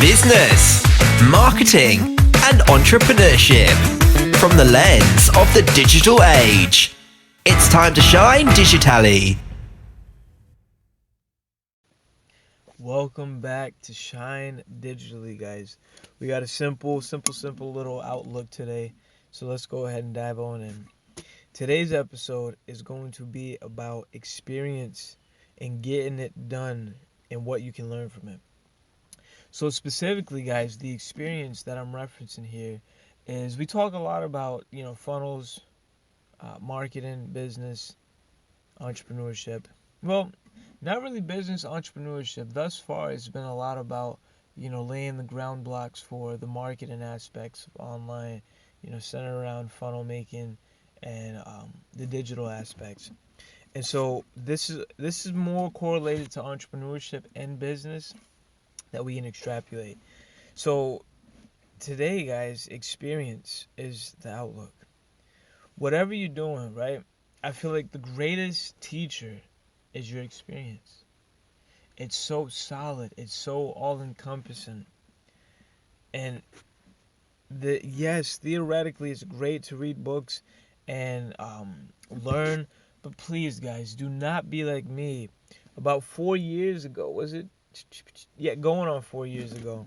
business, marketing, and entrepreneurship from the lens of the digital age. It's time to shine digitally. Welcome back to Shine Digitally, guys. We got a simple little outlook today. So let's go ahead and dive on in. Today's episode is going to be about experience and getting it done and what you can learn from it. So specifically, guys, the experience that I'm referencing here is we talk a lot about, funnels, marketing, business, entrepreneurship. Well, not really business entrepreneurship. Thus far, it's been a lot about, laying the ground blocks for the marketing aspects of online, centered around funnel making and the digital aspects. And so this is more correlated to entrepreneurship and business that we can extrapolate. So today, guys, experience is the outlook. Whatever you're doing, right? I feel like the greatest teacher is your experience. It's so solid. It's so all-encompassing. And yes, theoretically, it's great to read books and learn. But please, guys, do not be like me. About 4 years ago, was it? Yeah, going on 4 years ago.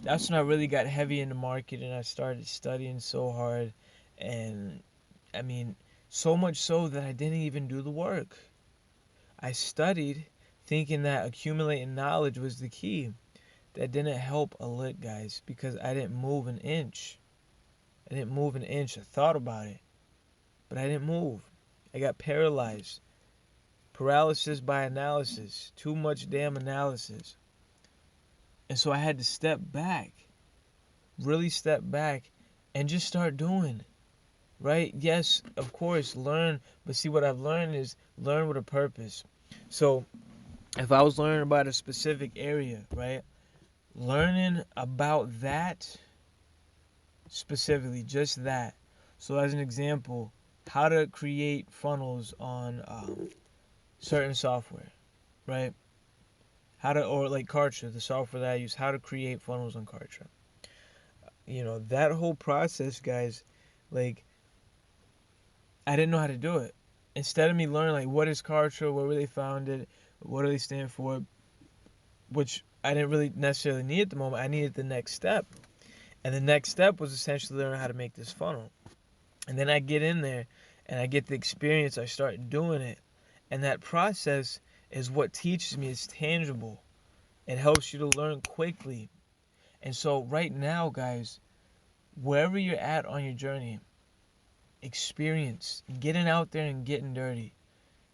That's when I really got heavy in the market and I started studying so hard. And I mean, so much so that I didn't even do the work. I studied thinking that accumulating knowledge was the key. That didn't help a lick, guys, because I didn't move an inch. I didn't move an inch. I thought about it, but I didn't move. I got paralyzed. Paralysis by analysis. Too much damn analysis. And so I had to step back. Really step back and just start doing. Right? Yes, of course, learn. But see, what I've learned is learn with a purpose. So if I was learning about a specific area, right? Learning about that specifically, just that. So as an example, how to create funnels on certain software, right? Or like Kartra, the software that I use, how to create funnels on Kartra. That whole process, guys, like, I didn't know how to do it. Instead of me learning, like, what is Kartra, where were they founded, what do they stand for, which I didn't really necessarily need at the moment. I needed the next step. And the next step was essentially learning how to make this funnel. And then I get in there and I get the experience. I start doing it. And that process is what teaches me. It's tangible. It helps you to learn quickly. And so right now, guys, wherever you're at on your journey, experience, getting out there and getting dirty,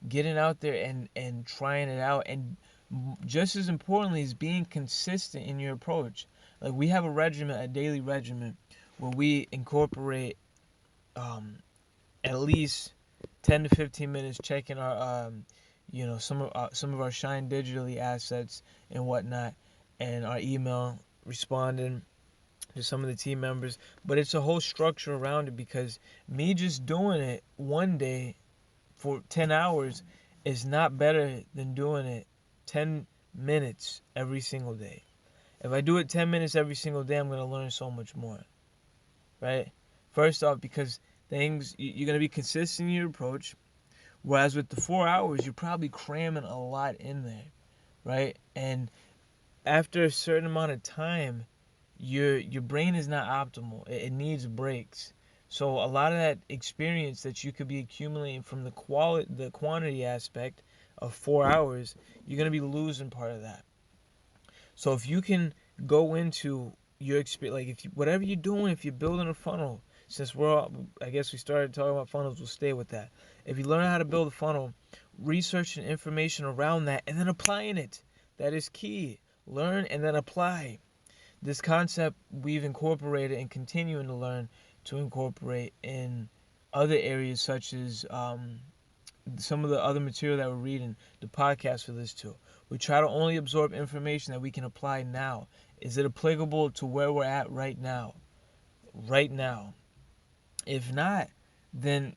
getting out there and trying it out. And just as importantly is being consistent in your approach. Like, we have a daily regimen where we incorporate at least 10 to 15 minutes checking our some of our Shine Digitally assets and whatnot, and our email, responding to some of the team members. But it's a whole structure around it, because me just doing it one day for 10 hours is not better than doing it 10 minutes every single day. If I do it 10 minutes every single day, I'm going to learn so much more, right? First off, because you're going to be consistent in your approach, whereas with the 4 hours, you're probably cramming a lot in there, right? And after a certain amount of time, your brain is not optimal. It needs breaks. So a lot of that experience that you could be accumulating from the quantity aspect of 4 hours, you're going to be losing part of that. So if you can go into your experience, like, whatever you're doing, if you're building a funnel, since I guess we started talking about funnels, we'll stay with that. If you learn how to build a funnel, researching information around that and then applying it, that is key. Learn and then apply. This concept we've incorporated and continuing to learn to incorporate in other areas, such as some of the other material that we're reading, the podcast we listen to. We try to only absorb information that we can apply now. Is it applicable to where we're at right now? Right now. If not, then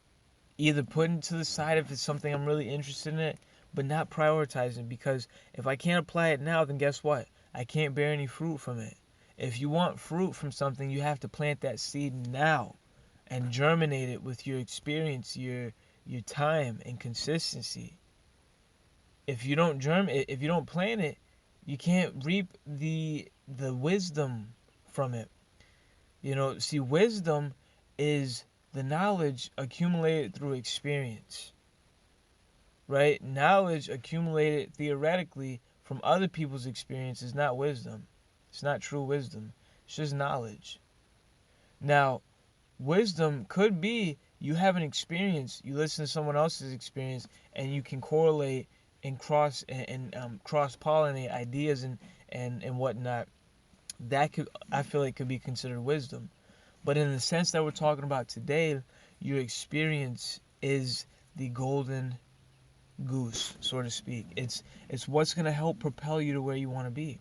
either put it to the side if it's something I'm really interested in it, but not prioritizing, because if I can't apply it now, then guess what? I can't bear any fruit from it. If you want fruit from something, you have to plant that seed now and germinate it with your experience, your time and consistency. If you don't if you don't plant it, you can't reap the wisdom from it. See, wisdom is the knowledge accumulated through experience, right? Knowledge accumulated theoretically from other people's experience is not wisdom. It's not true wisdom. It's just knowledge. Now, wisdom could be you have an experience, you listen to someone else's experience, and you can correlate and cross pollinate ideas and whatnot. That could, I feel like, could be considered wisdom. But in the sense that we're talking about today, your experience is the golden goose, so to speak. It's what's going to help propel you to where you want to be.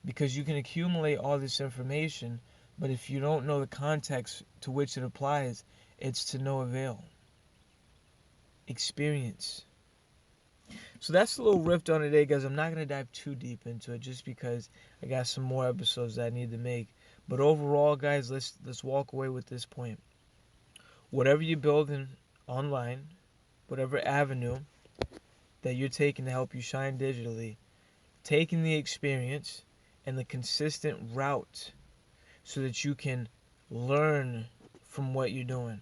Because you can accumulate all this information, but if you don't know the context to which it applies, it's to no avail. Experience. So that's a little riff on today, guys. I'm not going to dive too deep into it just because I got some more episodes that I need to make. But overall, guys, let's walk away with this point. Whatever you're building online, whatever avenue that you're taking to help you shine digitally, taking the experience and the consistent route so that you can learn from what you're doing,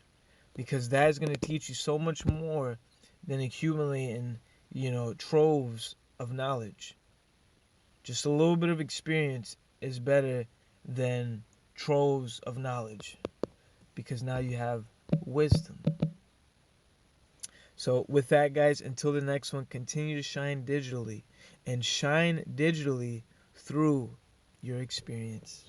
because that is going to teach you so much more than accumulating troves of knowledge. Just a little bit of experience is better than troves of knowledge, because now you have wisdom. So with that, guys, until the next one, continue to shine digitally, and shine digitally through your experience.